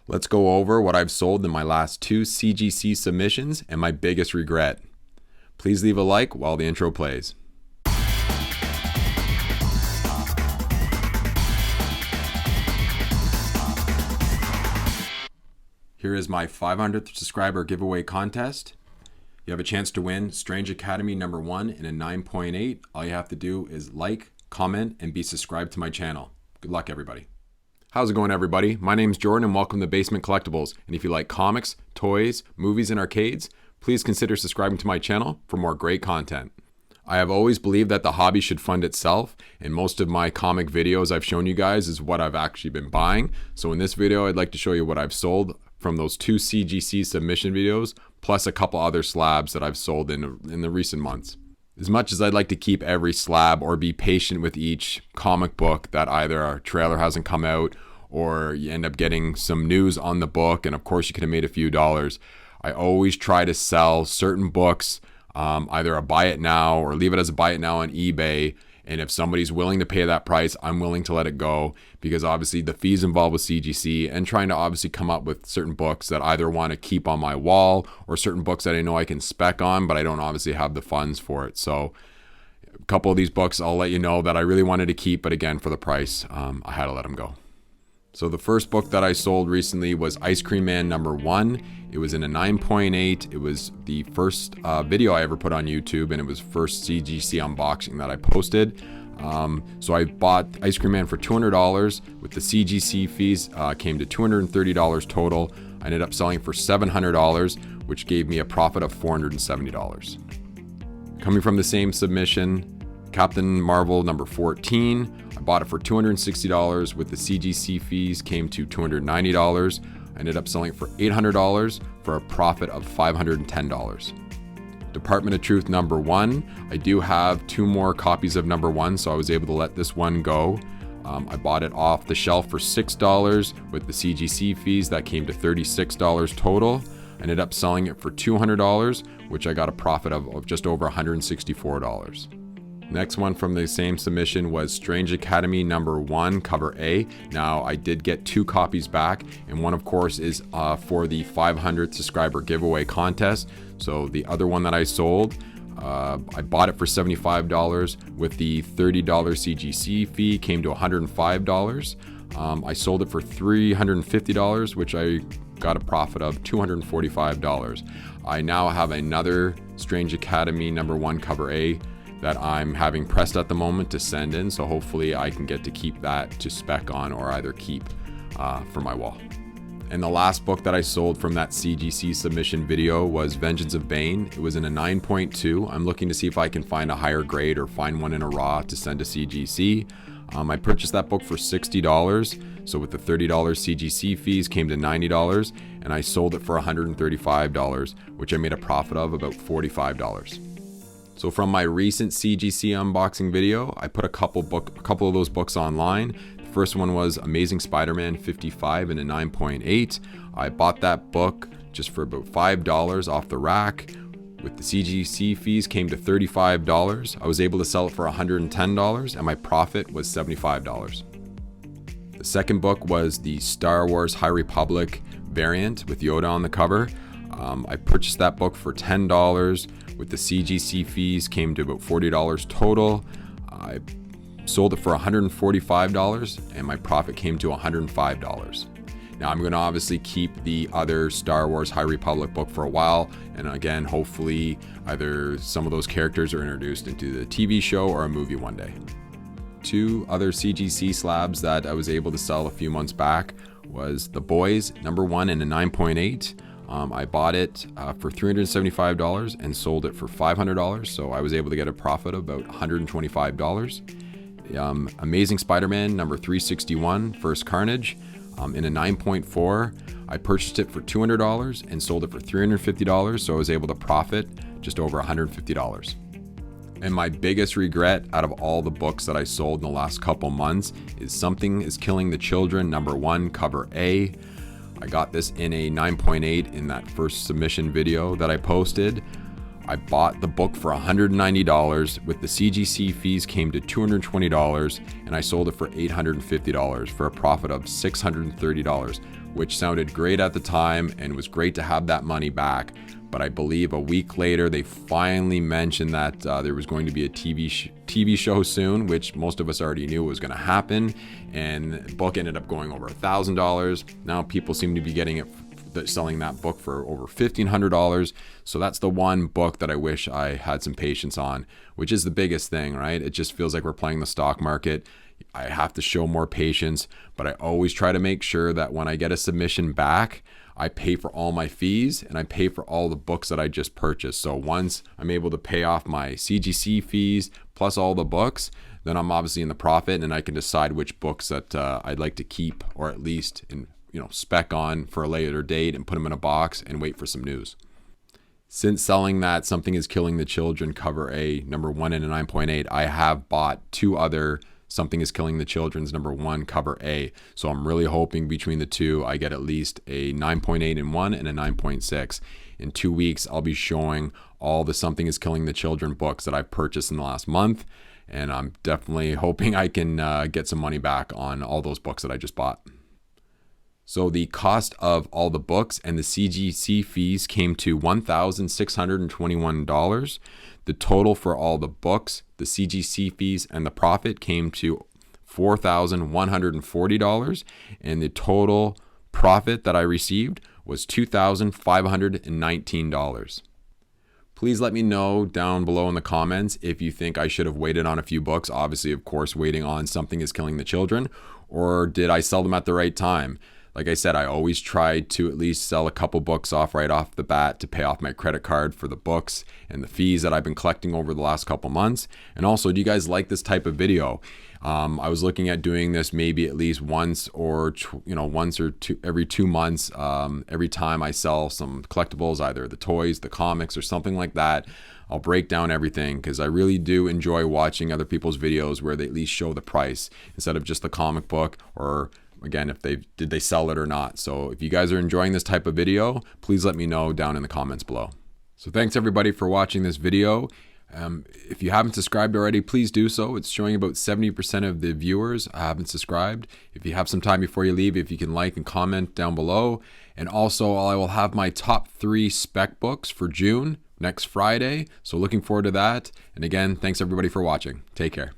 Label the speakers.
Speaker 1: Let's go over what I've sold in my last 2 CGC submissions and my biggest regret. Please leave a like while the intro plays. Here is my 500th subscriber giveaway contest. You have a chance to win Strange Academy number 1 in a 9.8. All you have to do is like, comment, and be subscribed to my channel. Good luck, everybody. How's it going, everybody? My name's Jordan and welcome to Basement Collectibles. And if you like comics, toys, movies, and arcades, please consider subscribing to my channel for more great content. I have always believed that the hobby should fund itself, and most of my comic videos I've shown you guys is what I've actually been buying. So in this video, I'd like to show you what I've sold from those 2 CGC submission videos, plus a couple other slabs that I've sold in the recent months. As much as I'd like to keep every slab or be patient with each comic book that either our trailer hasn't come out or you end up getting some news on the book, and of course you could have made a few dollars, I always try to sell certain books, either a buy it now or leave it as a buy it now on eBay. And if somebody's willing to pay that price, I'm willing to let it go, because obviously the fees involved with CGC and trying to obviously come up with certain books that I either want to keep on my wall or certain books that I know I can spec on, but I don't obviously have the funds for it. So a couple of these books I'll let you know that I really wanted to keep, but again, for the price, I had to let them go. So the first book that I sold recently was Ice Cream Man number 1. It was in a 9.8. It was the first video I ever put on YouTube, and it was first CGC unboxing that I posted. So I bought Ice Cream Man for $200 with the CGC fees, came to $230 total. I ended up selling for $700, which gave me a profit of $470. Coming from the same submission, Captain Marvel number 14. I bought it for $260 with the CGC fees, came to $290. I ended up selling it for $800 for a profit of $510. Department of Truth number 1. I do have 2 more copies of number 1, so I was able to let this one go. I bought it off the shelf for $6 with the CGC fees. That came to $36 total. I ended up selling it for $200, which I got a profit of just over $164. Next one from the same submission was Strange Academy number 1, cover A. Now I did get 2 copies back, and one of course is for the 500th subscriber giveaway contest. So the other one that I sold, I bought it for $75 with the $30 CGC fee, came to $105. I sold it for $350, which I got a profit of $245. I now have another Strange Academy number 1 cover A that I'm having pressed at the moment to send in, so hopefully I can get to keep that to spec on or either keep for my wall. And the last book that I sold from that CGC submission video was Vengeance of Bane. It was in a 9.2. I'm looking to see if I can find a higher grade or find one in a raw to send to CGC. I purchased that book for $60, so with the $30 CGC fees came to $90, and I sold it for $135, which I made a profit of about $45. So from my recent CGC unboxing video, I put a couple of those books online. The first one was Amazing Spider-Man 55 in a 9.8. I bought that book just for about $5 off the rack. With the CGC fees came to $35. I was able to sell it for $110, and my profit was $75. The second book was the Star Wars High Republic variant with Yoda on the cover. I purchased that book for $10 with the CGC fees, came to about $40 total. I sold it for $145, and my profit came to $105. Now I'm going to obviously keep the other Star Wars High Republic book for a while, and again, hopefully either some of those characters are introduced into the TV show or a movie one day. 2 other CGC slabs that I was able to sell a few months back was The Boys number 1 in a 9.8. I bought it for $375 and sold it for $500, so I was able to get a profit of about $125. Amazing Spider-Man number 361, First Carnage, in a 9.4. I purchased it for $200 and sold it for $350, so I was able to profit just over $150. And my biggest regret out of all the books that I sold in the last couple months is Something is Killing the Children number 1, cover A. I got this in a 9.8 in that first submission video that I posted. I bought the book for $190 with the CGC fees came to $220, and I sold it for $850 for a profit of $630, which sounded great at the time and was great to have that money back. But I believe a week later, they finally mentioned that there was going to be a TV show soon, which most of us already knew was going to happen. And the book ended up going over $1,000. Now people seem to be getting it, selling that book for over $1,500. So that's the one book that I wish I had some patience on, which is the biggest thing, right? It just feels like we're playing the stock market. I have to show more patience, but I always try to make sure that when I get a submission back, I pay for all my fees and I pay for all the books that I just purchased. So once I'm able to pay off my CGC fees plus all the books, then I'm obviously in the profit and I can decide which books that I'd like to keep, or at least spec on for a later date and put them in a box and wait for some news. Since selling that Something is Killing the Children cover A #1 and a 9.8, I have bought 2 other Something is Killing the Children's #1 cover A. So I'm really hoping between the 2, I get at least a 9.8 in one and a 9.6. In 2 weeks, I'll be showing all the Something is Killing the Children books that I've purchased in the last month. And I'm definitely hoping I can get some money back on all those books that I just bought. So the cost of all the books and the CGC fees came to $1,621. The total for all the books, the CGC fees, and the profit came to $4,140. And the total profit that I received was $2,519. Please let me know down below in the comments if you think I should have waited on a few books. Obviously, of course, waiting on Something is Killing the Children, or did I sell them at the right time? Like I said, I always try to at least sell a couple books off right off the bat to pay off my credit card for the books and the fees that I've been collecting over the last couple months. And also, do you guys like this type of video? I was looking at doing this maybe at least once or two every 2 months. Every time I sell some collectibles, either the toys, the comics, or something like that, I'll break down everything because I really do enjoy watching other people's videos where they at least show the price instead of just the comic book, or again, if did they sell it or not. So if you guys are enjoying this type of video, please let me know down in the comments below. So thanks everybody for watching this video. If you haven't subscribed already, please do so. It's showing about 70% of the viewers haven't subscribed. If you have some time before you leave, if you can like and comment down below. And also, I will have my top 3 spec books for June next Friday. So looking forward to that. And again, thanks everybody for watching. Take care.